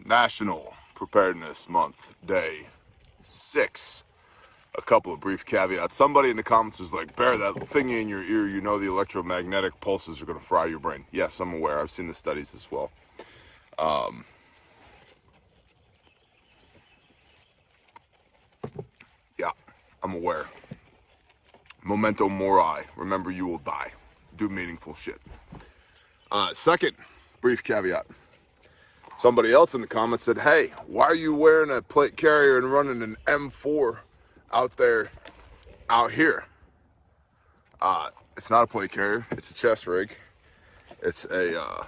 National Preparedness Month, day 6. A couple of brief caveats. Somebody in the comments was like, Bear, that thingy in your ear, you know the electromagnetic pulses are going to fry your brain. Yes, I'm aware. I've seen the studies as well. Yeah, I'm aware. Memento mori. Remember, you will die. Do meaningful shit. Second brief caveat. Somebody else in the comments said, hey, why are you wearing a plate carrier and running an M4 out here? It's not a plate carrier. It's a chest rig. It's a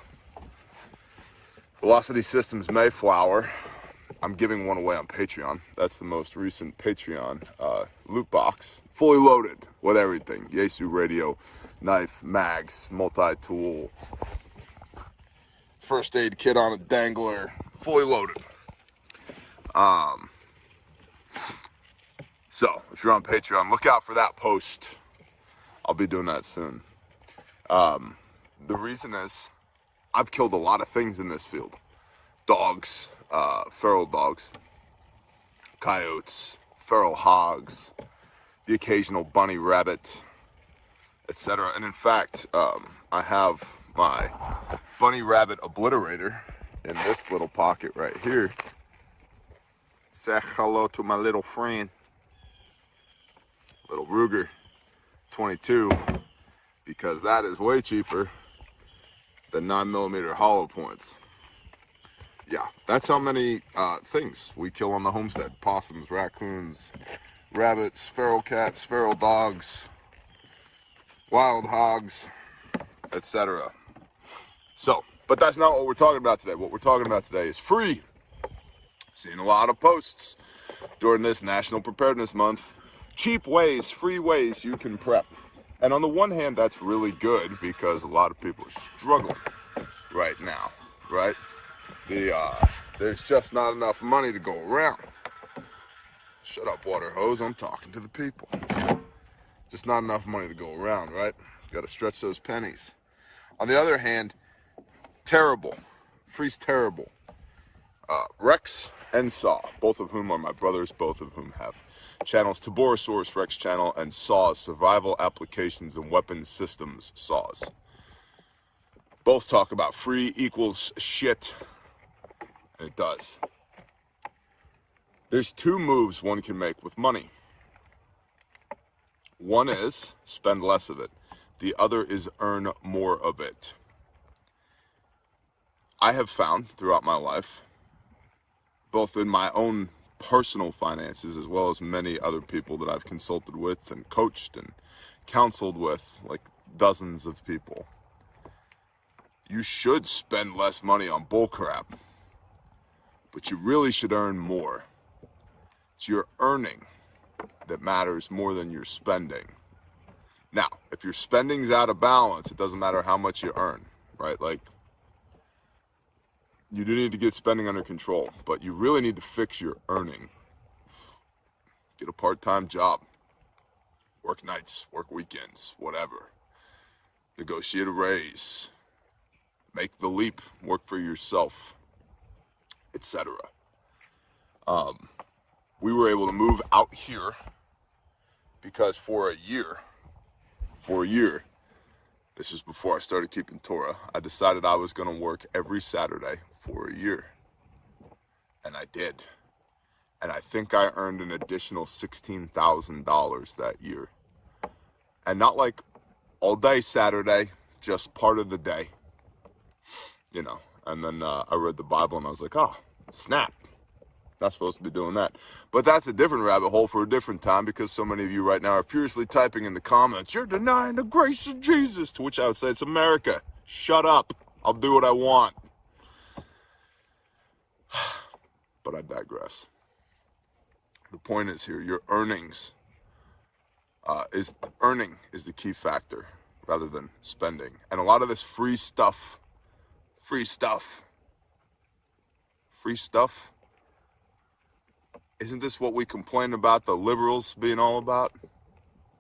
Velocity Systems Mayflower. I'm giving one away on Patreon. That's the most recent Patreon loot box. Fully loaded with everything. Yaesu radio, knife, mags, multi-tool, first aid kit on a dangler. Fully loaded. So, if you're on Patreon, look out for that post. I'll be doing that soon. The reason is, I've killed a lot of things in this field. Dogs, feral dogs, coyotes, feral hogs, the occasional bunny rabbit, etc. And in fact, I have my bunny rabbit obliterator in this little pocket right here. Say hello to my little friend, little Ruger 22, because that is way cheaper than 9mm hollow points. Yeah, that's how many things we kill on the homestead. Possums, raccoons, rabbits, feral cats, feral dogs, wild hogs, etc. So, but that's not what we're talking about today. What we're talking about today is free. Seen a lot of posts during this National Preparedness Month. Cheap ways, free ways you can prep. And on the one hand, that's really good because a lot of people are struggling right now, right? There's just not enough money to go around. Shut up, water hose. I'm talking to the people. Just not enough money to go around, right? Got to stretch those pennies. On the other hand, terrible. Free's terrible. Rex and Saw, both of whom are my brothers, both of whom have channels. Taborosaurus Rex channel and Saw's Survival Applications and Weapons Systems Saws. Both talk about free equals shit. And it does. There's two moves one can make with money. One is spend less of it. The other is earn more of it. I have found throughout my life, both in my own personal finances as well as many other people that I've consulted with and coached and counseled with, like dozens of people, you should spend less money on bullcrap. But you really should earn more. It's your earning that matters more than your spending. Now, if your spending's out of balance, it doesn't matter how much you earn, right? Like, you do need to get spending under control, but you really need to fix your earning. Get a part-time job. Work nights, work weekends, whatever. Negotiate a raise. Make the leap, work for yourself, etc. We were able to move out here because for a year, this was before I started keeping Torah, I decided I was going to work every Saturday for a year. And I did. And I think I earned an additional $16,000 that year. And not like all day Saturday, just part of the day. You know, and then I read the Bible and I was like, oh, snap. Not supposed to be doing that. But that's a different rabbit hole for a different time, because so many of you right now are furiously typing in the comments, you're denying the grace of Jesus. To which I would say, it's America. Shut up. I'll do what I want. But I digress. The point is here, your earnings is the key factor rather than spending. And a lot of this free stuff, isn't this what we complain about the liberals being all about?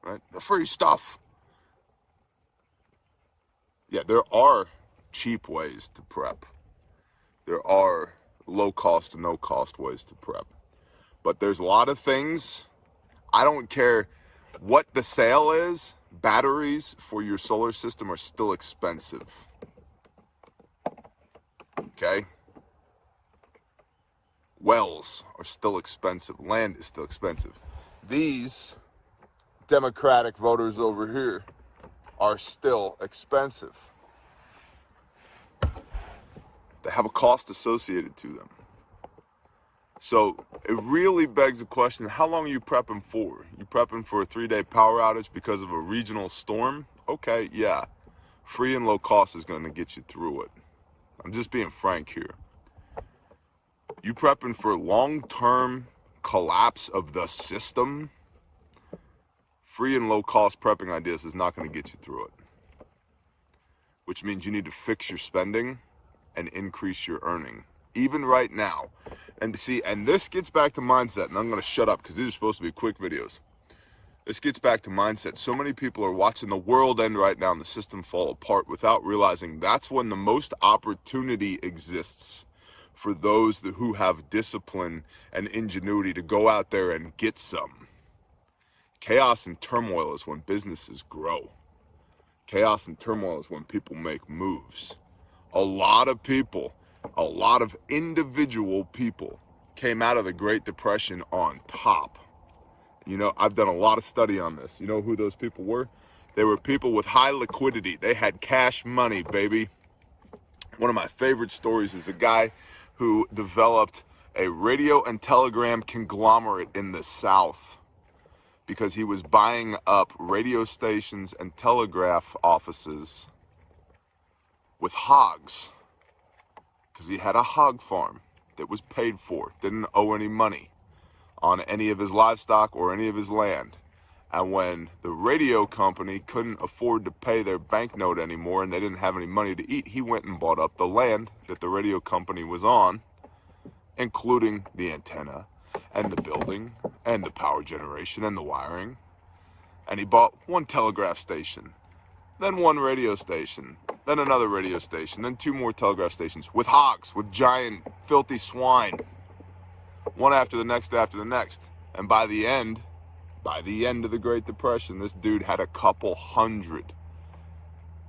Right? The free stuff. Yeah, there are cheap ways to prep. There are low cost to no cost ways to prep. But there's a lot of things, I don't care what the sale is, batteries for your solar system are still expensive. Okay? Wells are still expensive. Land is still expensive. These Democratic voters over here are still expensive. They have a cost associated to them. So it really begs the question, how long are you prepping for? You prepping for a 3-day power outage because of a regional storm? Okay, yeah. Free and low cost is going to get you through it. I'm just being frank here. You prepping for long-term collapse of the system? Free and low cost prepping ideas is not going to get you through it. Which means you need to fix your spending and increase your earning. Even right now. And see, and this gets back to mindset, and I'm going to shut up because these are supposed to be quick videos. This gets back to mindset. So many people are watching the world end right now and the system fall apart without realizing that's when the most opportunity exists for those who have discipline and ingenuity to go out there and get some. Chaos and turmoil is when businesses grow. Chaos and turmoil is when people make moves. A lot of people, a lot of individual people came out of the Great Depression on top. You know, I've done a lot of study on this. You know who those people were? They were people with high liquidity. They had cash money, baby. One of my favorite stories is a guy who developed a radio and telegram conglomerate in the South because he was buying up radio stations and telegraph offices with hogs, because he had a hog farm that was paid for, didn't owe any money on any of his livestock or any of his land. And when the radio company couldn't afford to pay their banknote anymore and they didn't have any money to eat, he went and bought up the land that the radio company was on, including the antenna and the building and the power generation and the wiring. And he bought one telegraph station, then one radio station, then another radio station, then 2 more telegraph stations with hogs, with giant filthy swine, one after the next after the next. And by the end of the Great Depression, this dude had a couple hundred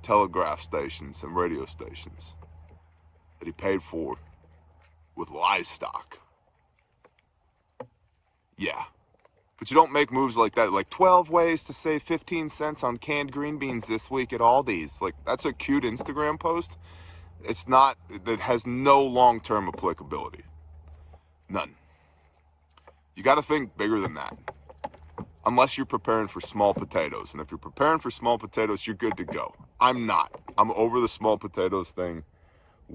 telegraph stations and radio stations that he paid for with livestock. Yeah. But you don't make moves like that, like 12 ways to save 15 cents on canned green beans this week at Aldi's. Like, that's a cute Instagram post. It's not, that has no long-term applicability. None. You got to think bigger than that. Unless you're preparing for small potatoes. And if you're preparing for small potatoes, you're good to go. I'm not. I'm over the small potatoes thing.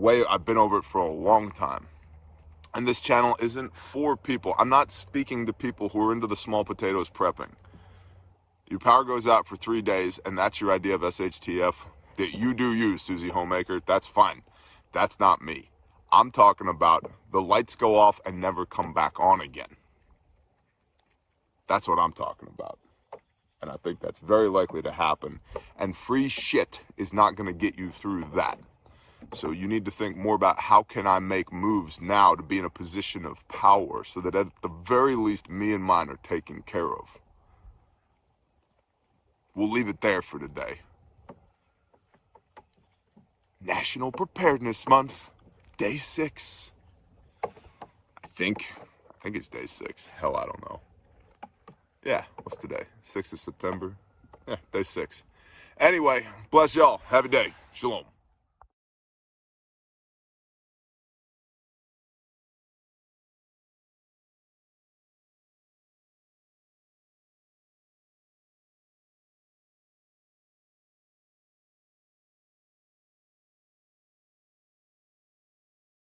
I've been over it for a long time. And this channel isn't for people. I'm not speaking to people who are into the small potatoes prepping. Your power goes out for 3 days, and that's your idea of SHTF. That you do you, Susie Homemaker. That's fine. That's not me. I'm talking about the lights go off and never come back on again. That's what I'm talking about. And I think that's very likely to happen. And free shit is not going to get you through that. So you need to think more about how can I make moves now to be in a position of power so that at the very least me and mine are taken care of. We'll leave it there for today. National Preparedness Month, day 6. I think it's day 6. Hell, I don't know. Yeah, what's today? 6th of September? Yeah, day 6. Anyway, bless y'all. Have a day. Shalom.